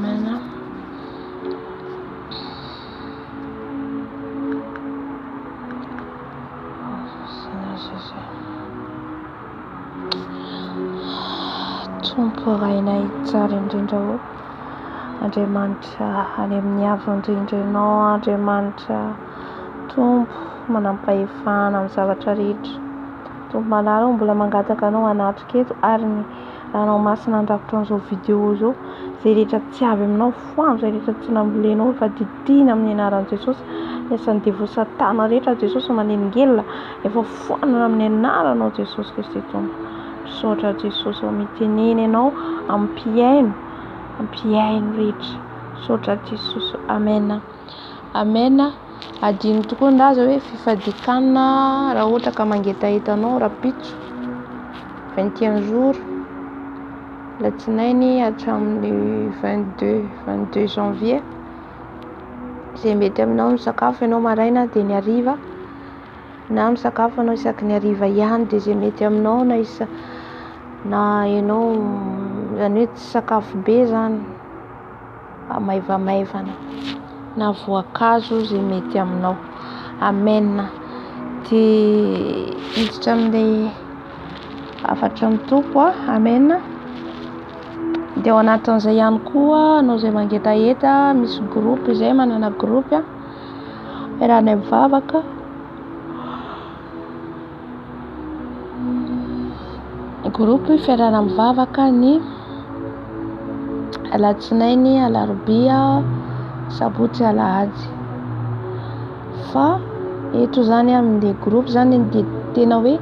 Amen. Tompo rainay tsara indrindra o Andriamanitra any amin'ny avondrindra ianao Andriamanitra Tompo manampahefana amin'ny zavatra rehetra Tompo manara mbola mangataka anao anatrika eto ary ny ranao masina andrakotra an'izao vidéo zao zay rehetra tsy avy aminao foano zay rehetra tsy nambolenao efa didina amin'ny anaran'i Jesosy isan'ny devo satana rehetra Jesosy manelingelina efa foano amin'ny anaranao Jesosy Kristy Tompo misaotra Jesosy miteneny ianao ampiaino rehetra misaotra Jesosy amen amen adino tokoa ndaza hoe fifadikanana raha ohatra ka mangetahetanao rapitso 21 jours latsinainy hatramin'ny 22 janvier zay mety aminao misakafo ianao maraina dia ny hariva na misakafo anao isaky ny hariva ihany dia zay mety aminao na ianao zany hoe tsy sakafo be zany maivamaivana na voankazo zay mety aminao amen dia hiditra amin'ilay afatra amin'ny tompo amen dia ao anatin'izay ihany koa anao zay mangetaheta misy groupe zay manana groupe iarahana mivavaka groupe fiarahana mivavaka ny alatsinainy alarobia sabotsy alahady fa eto zany amin'ny groupe zany dia tena hoe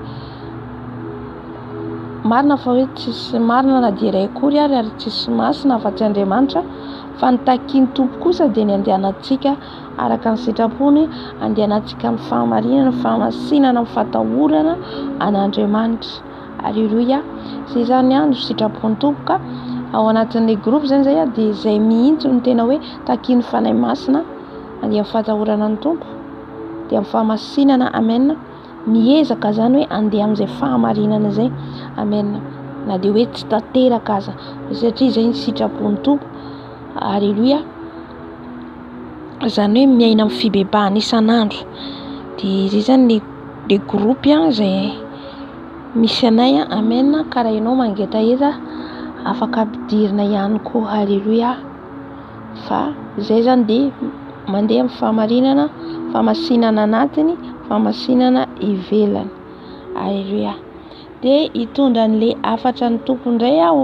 marina fa hoe tsisy marina na dia iray akory ary tsisy masina fa tsy Andriamanitra fa nitakiany tompo kosa dia ny andehanantsika araka ny sitrapony andehanantsika amin'ny fahamarinana fahamasinana amin'ny fatahorana an'Andriamanitra alleluia zay zany andro sitrapon'ny tompo ka ao anatin'ilay groupe zany zay dia zay mihitsy no tena hoe takiany fanahy masina andeha amin'ny fatahorana ny tompo dia amin'ny fahamasinana amen miezaka zany hoe andeha amin'izay fahamarinana zay amen na dia hoe tsy tanteraka aza satria zay ny sitrapon'ny tompo alleluia zany hoe miaina amin'ny fibebahana isan'andro dia zay zany le groupe zay misy anay amen ka raha ianao mangetaheta afaka ampidirina ihany koa alleluia fa zay zany dia mandeha amin'ny fahamarinana fahamasinana anatiny fahamasinana ivelany alleluia dia hitondra an'ilay afatra ny tompo indray aho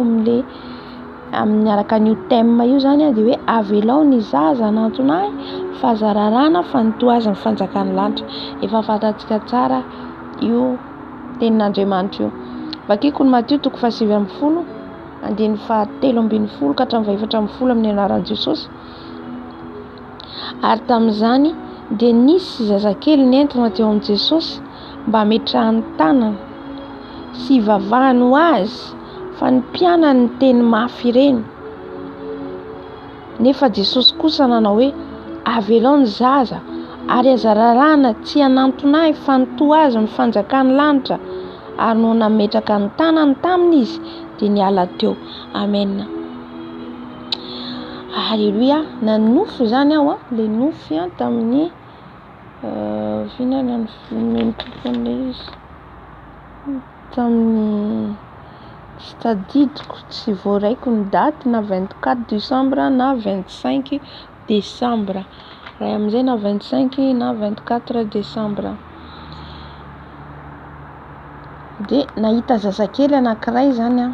amin'ny araka n'io thème io zany dia hoe avelao ny zaza anantonahy fahazararana fantoazany fanjakan'ny lanitra efa fantatsika tsara io tenin'Andriamanitra io vakiko ny Matthieu 7:10 andiny 7:10 ka hatramin'ny 8:10 amin'ny anaran'i Jesosy ary tamin'izany dia nisy zazakely nentina teo amin'i Jesosy mba hametrahany tanany sy hivavahany ho azy fa ny mpianany ny teny mafy ireny nefa Jesosy kosa nanao hoe avelao ny zaza ary hazararana tsy hanantonahy fa nitoazy ny fanjakan'ny lanitra ary no nametraka ny tanany taminy izy dia niala teo amen alleluia nanofy zany aho le nofy tamin'ny finana ny tamin'ny tsy tadidiko tsy voaraiko ny daty na 24 décembre na 25 décembre raha amin'izay na 25 na 24 décembre dia nahita zazakely anankiray zany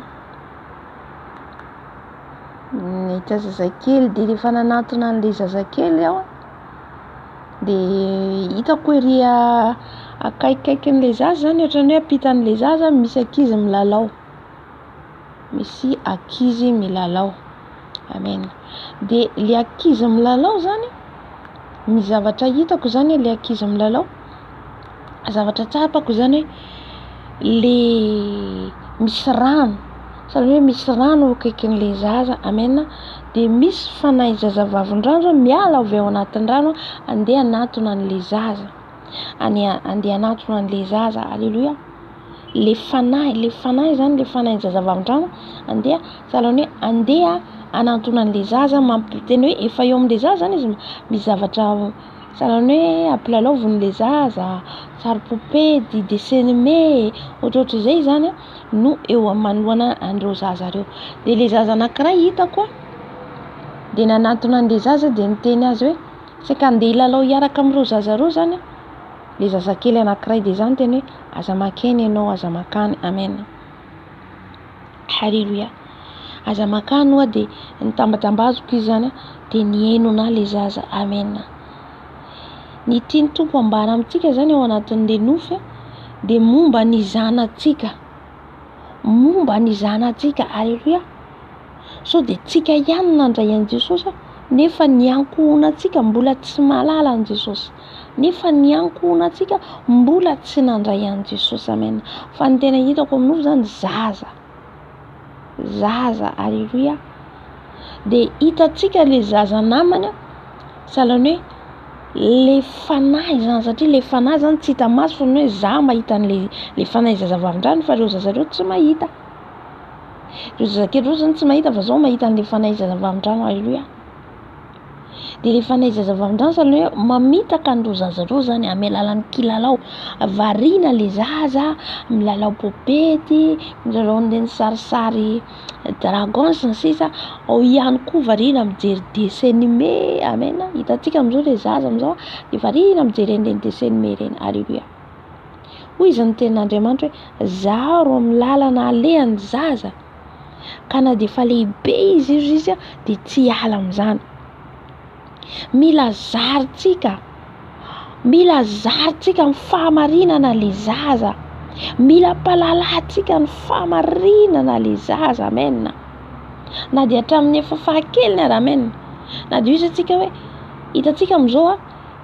nahita zazakely dia rehefa nanatona an'ilay zazakely aho dia hitako ery akaikikaikin'ilay zaza zany ohatran'ny hoe ampitan'ilay zaza misy ankizy milalao misy ankizy milalao amen dia ilay ankizy milalao zany ny zavatra hitako zany ilay ankizy milalao zavatra tsapako zany hoe le misy rano sahala hoe misy rano akaikin'ilay zaza amen dia misy fanahy zazavavin-drano miala avy ao anatin'ny rano andeha anatona an'ilay zaza andeha anatona an'ilay zaza alleluia le fanahy zany le fanahy zazavavin-drano andeha sahala hoe andeha anantona an'le zaza mampiteny hoe efa eo amin'le zaza zany izy misy zavatra sahalan'ny hoe ampilalaovin'le zaza, sary popedy, dessin animé, ohatrohatr'izay zany no eo manoloana andreo zaza reo. De le zaza anankiray hitako de nanantona an'le zaza de niteny azy hoe seka andeha hilalao hiaraka amin'ireo zaza reo zany le zazakely anankiray de zany teny hoe aza makeny ianao, aza makany. Amen, halleluia. Aza makany oa de nitambatambazoko izy zany de nienona le zaza. Amen. Ny tiany Tompo ambara amintsika zany ao anatin'le nofy de momba ny zanatsika, momba ny zanatsika. Halleluia. So de tsika ihany nandray an' Jesosy nefa ny ankohonantsika mbola tsy malala an' Jesosy, nefa ny ankohonantsika mbola tsy nandray an' Jesosy. Amen. Fa ny tena hitako amin'ny nofy zany zaza. Halleluia. De hitatsika le zaza namany sahalan'ny hoe le fanahy zany, satria le fanahy zany tsy hita maso fa ny hoe za mahita le fanahy zaza vavin-drano fa reo zaza reo tsy mahita. Reo zazakely reo zany tsy mahita fa zao mahita an'le fanahy zaza vavin-drano. Halleluia. De le fanahy zaza vavin-drano sahalan'ny hoe mamitaka andreo zaza reo zany amin'ny alalan'ny kilalao. Variana le zaza milalao popety, milalao an'ireny sarisary dragon sy ny sisa, ao ihany koa variana mijery dessin animé. Amen. Hitantsika am'izao le zaza am'izao de variana mijery an'ireny dessin animé ireny. Halleluia. Hoy izy ny tenin'Andriamanitra hoe zaho ro amin'ny lalana alehan'ny zaza ka na de fa lehibe izy de tsy hiala amin'izany. Mila zarintsika ny fahamarinana le zaza, mila ampahalalantsika ny fahamarinana le zaza. Amen. Na de hatramin'ny efa fahakeliny ary. Amen. Na de izy atsika hoe hitatsika am'izao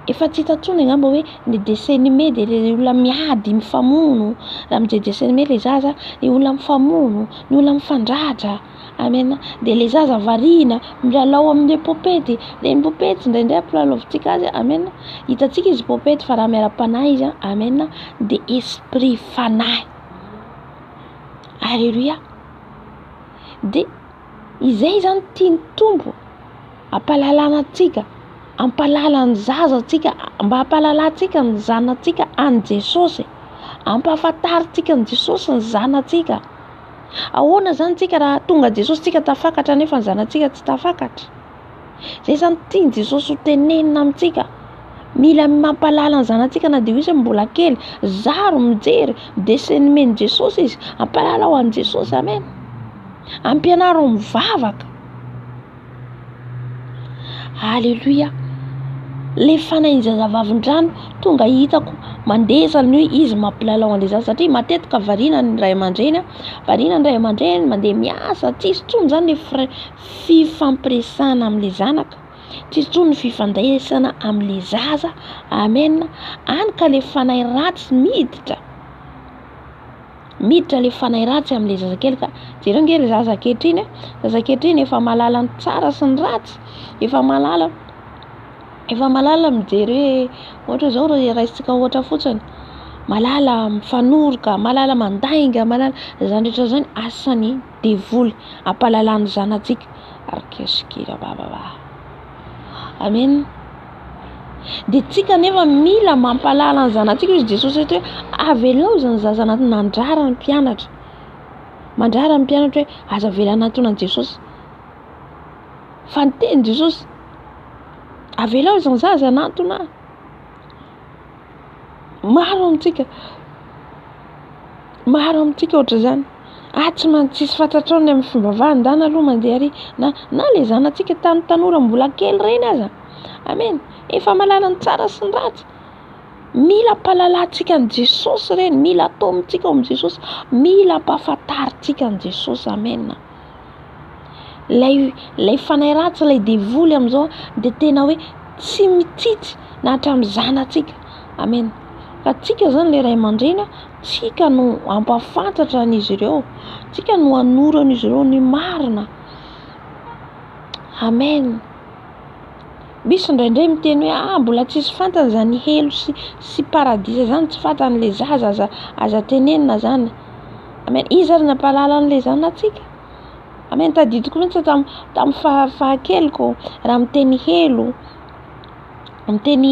efa tsy hitantsony angamba hoe ny dessin animé de le olona miady mifamono, raha mijery dessin animé le zaza, le olona mifamono, ny olona mifandratra. Amen. De le zaza variana milalao amin'ny popety, de ny popety indraindray ampilalaovintsika azy. Amen. Hitatsika izy popety fa raha miara-panahy izy. Amen. De esprit fanahy. Halleluia. De izay zany tiany Tompo ampahalalanatsika, ampahalalany zazatsika, mba hampahalalantsika ny zanatsika an' Jesosy, ampahafantaritsika ny Jesosy ny zanatsika. Ahoana zany tsika raha tonga Jesosy tsika tafakatra nefa ny zanatsika tsy tafakatra? Zay zany tiany Jesosy ho tenenina amintsika. Mila mampahalala ny zanatsika na de izy mbola kely. Zaro mijery dessin animé ny Jesosy izy, ampahalala an' Jesosy. Amen. Ampianaro mivavaka. Halleluia. Le fanahy zaza vavin-drano tonga hitako mandezany hoe izy mampilalao an'le zaza, satria matetika variana ny ray aman-dreny, variana ny ray aman-dreny mandeha miasa, tsisy tsony zany le fifampiresahana amin'le zanaka, tsisy tsony ny fifandraisana amin'le zaza. Amen. Any ka le fanahy ratsy miditra le fanahy ratsy amin'le zazakely. Ka jereo nge le zazakehitriny efa malala ny tsara sy ny ratsy, efa malala mijery hoe ohatra zao raisitsika ohatra fotsiny, malala mifanoroka, malala mandainga, malala zany rehetra zany asany devoly ampahalalany zanatsika. Arkesikira baba. Amen. De tsika nefa mila mampahalala ny zanatsika izy Jesosy hoe avelao zany zaza nandrara ny mpianatra, mandrara ny mpianatra hoe aza vela anatona Jesosy. Fa ny teny Jesosy avelao zany zaza anatona. Maro amintsika ohatra zany. Tsy mantsisy fantatrao ny amin'ny fivavahana aloha mandeha ary na le zanatsika tamin'ny tanora mbola kely reny aza. Amen. Efa malala ny tsara sy ny ratsy. Mila ampahalalantsika ny Jesosy reny, mila atao amintsika ao amin'ny Jesosy, mila ampahafantaritsika ny Jesosy. Amen. Lay fanahy ratsy, lay devoly am'izao de tena hoe tsy mitsitsy na hatramin'ny zanatsika. Amen. Fa tsika zany le ray aman-dreny, tsika no ampahafantatra an'izy ireo, tsika no hanoro an'izy ireo ny marina. Amen. Misy indraindray miteny hoe mbola tsisy fantany zany helo sy paradisa zany, tsy fantan'le zaza aza tenenina zany. Amen. Izy ary nampahalala an'le zanatsika. amen. Tadidiko mihitsy tamin'ny fahakeloko raha miteny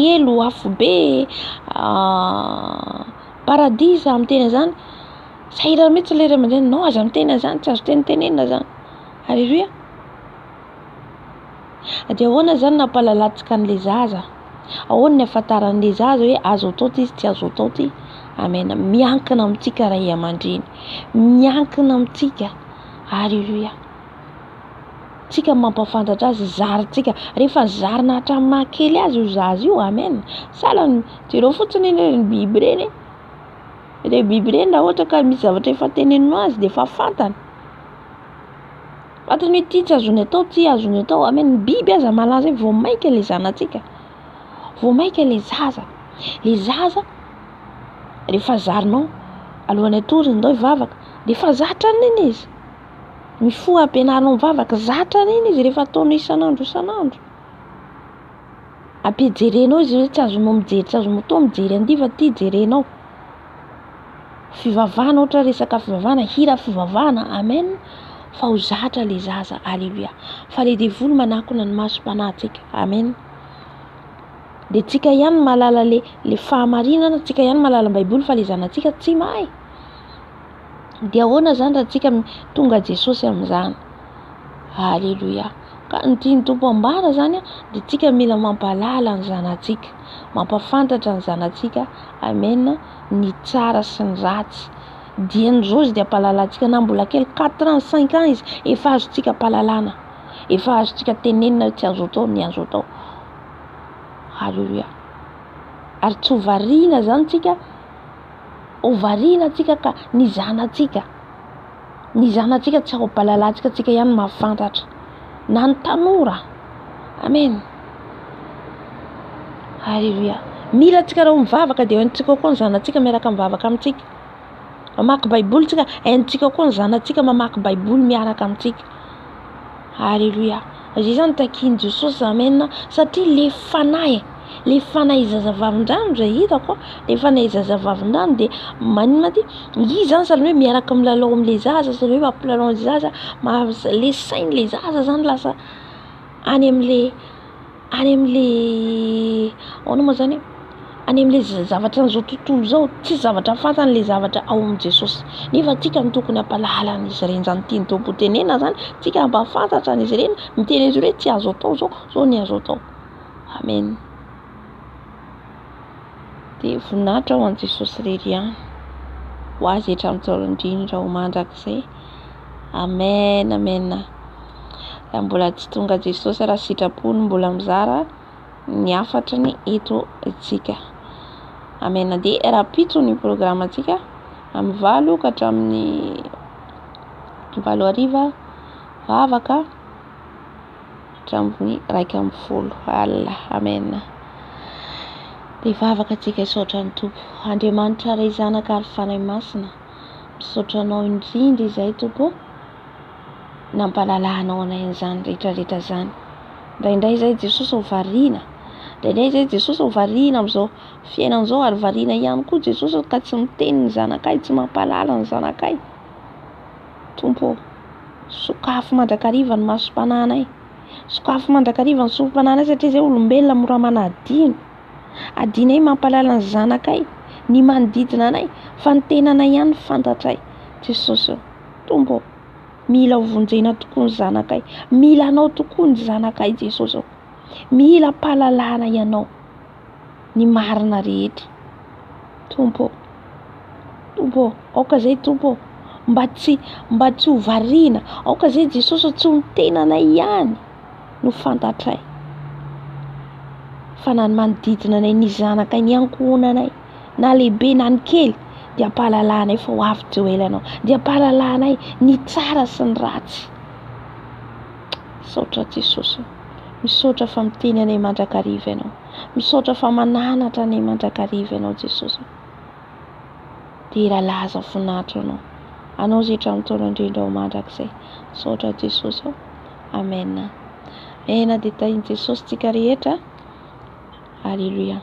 helo afobe paradisa miteny zany sahirana mihitsy le ray aman-dreny no aza miteny zany tsy azo tenenina zany. Alleluia. Dia ahoana zany nampalalatsika an'le zaza, ahoana ny ahafantaran'le zaza hoe azo atao ty izy tsy azo atao ty. Amen. Miankina amintsika ray aman-dreny, miankina amintsika. Alleluia. Tsika mampafantatra azy, zarintsika rehefa zarina hatramin'ny mahakely azy io zaza io. Amen. Salany jereo fotsiny ny biby reny, le biby reny raha ohatra ka misy zavatra efa tenenino azy dia efa fantany. Fantany hoe ty tsy azony atao, ty azony atao. Amen. Ny biby aza malaza vao maika le zanantsika, vao maika le zaza rehefa zarinao alohan'ny atory ndao hivavaka dia efa zatra an'iny izy. Mifoha ampianarinao mivavaka, zatra an'iny izy rehefa ataonao isan'andro. Ampijerenao izy hoe tsy azonao mijery, tsy azonao tao mijery andiva, ty jerenao. Fivavahana ohatra resaka fivavahana, hira fivavahana. Amen. Fa ho zatra le zaza. Alleluia. Fa le devoly manakona ny masom-panahintsika. Amen. Dia tsika ihany mahalala le fahamarinana, tsika ihany mahalala baiboly fa le zanantsika tsy mahay. Dia ahoana zany raha tsika tonga Jesosy amin'izany. Alleluia. Ka ny tiany Tompo ambara zany dia tsika mila mampalala ny zanantsika, mampafantatra ny zanantsika. Amen. Ny tsara sy ny ratsy. Diany zao izy dia ampahalalantsika na mbola kely 4 ans 5 ans izy efa azontsika ampahalalana, efa azontsika tenenina tsy azo atao ny azo atao. Alleluia. Ary tsy hovariana zany tsika, hovariana tsika ka ny zanantsika tsy ao ampahalalantsika, tsika ihany mahafantatra na ny tanora. Amen. Alleluia. Mila tsika raha mivavaka dia haintsika koa ny zanantsika miaraka mivavaka amintsika. Mamaky baiboly tsika, haintsika koa ny zanantsika mamaky baiboly miaraka amintsika. Alleluia. Izay zany takiany Jesosy. Amen. Satria le fanahy zazavavin-drano izay hitako, le fanahy zazavavin-drano dia manina ty izy zany sady hoe miaraka milalao amin'le zaza, sady hoe mampilalao amin'le zaza, le sain'le zaza zany lasa any amin'le ahoana moa zany, any amin'le zavatra n'izao tontolo zao, tsy zavatra fantany le zavatra ao amin'i Jesosy. Nefa tsika no tokony hampalala an'izy ireny zany tiany Tompo tenena zany, tsika hampafantatra an'izy ireny, miteny izy hoe tsy azo atao zao ny azo atao. Amen. Dia voninahitra ho an'i Jesosy rery ihany, ho azy hatramin-taolon-drindrina ho mandrakizay. Amen. Amen. Raha mbola tsy tonga Jesosy raha sitrapony mbola mizara ny afatrany eto itsika. Amen. Dia rapitso ny programantsika amin'ny 8 ka hatramin'ny 8:15 vavaka hatramin'ny 1:10 alina. Amen. Dia vavaka tsika hisaotra ny Tompo. Andriamanitra ray zanaka ary fanahy masina, misaotranao indrindra izay Tompo, nampalalanao anay an'izany rehetrarehetra zany. Indraindray izay Jesosy ho variana, indraindray izay Jesosy ho variana amin'izao fiainan'izao, ary variana ihany koa Jesosy ka tsy miteny ny zanakay, tsy mampalala ny zanakay. Tompo, sokafo mandrakariva ny masom-panahinay, sokafo mandrakariva ny sorom-panahinay, satria izay olombelona mora manadino. Adinay mampalala ny zanakay, ny manodidina anay, fa ny tenanay ihany fantatray. Jesosy, Tompo, mila hovonjena tokoa ny zanakay, mila anao tokoa ny zanakay Jesosy, mila mpahalalana ianao ny marina rehetra. Tompo, aoka izay Tompo, mba tsy ho variana, aoka izay Jesosy tsy ho ny tenanay ihany no fantatray, fa na ny manodidina anay, ny zanakay, ny ankohonanay, na lehibe na ny kely, dia ampahalalanay fa ho avy Joelanao, dia ampahalalanay ny tsara sy ny ratsy. Misaotra Jesosy, misaotra fa miteny anay mandrakariva ianao, misaotra fa mananatra anay mandrakariva ianao Jesosy. Dia iralaza voninahitra anao izay hatramin'ny taolon-drindrina ho mandrakizay. Misaotra Jesosy. Amen. Dia tahiany Jesosy tsika rehetra. Alleluia.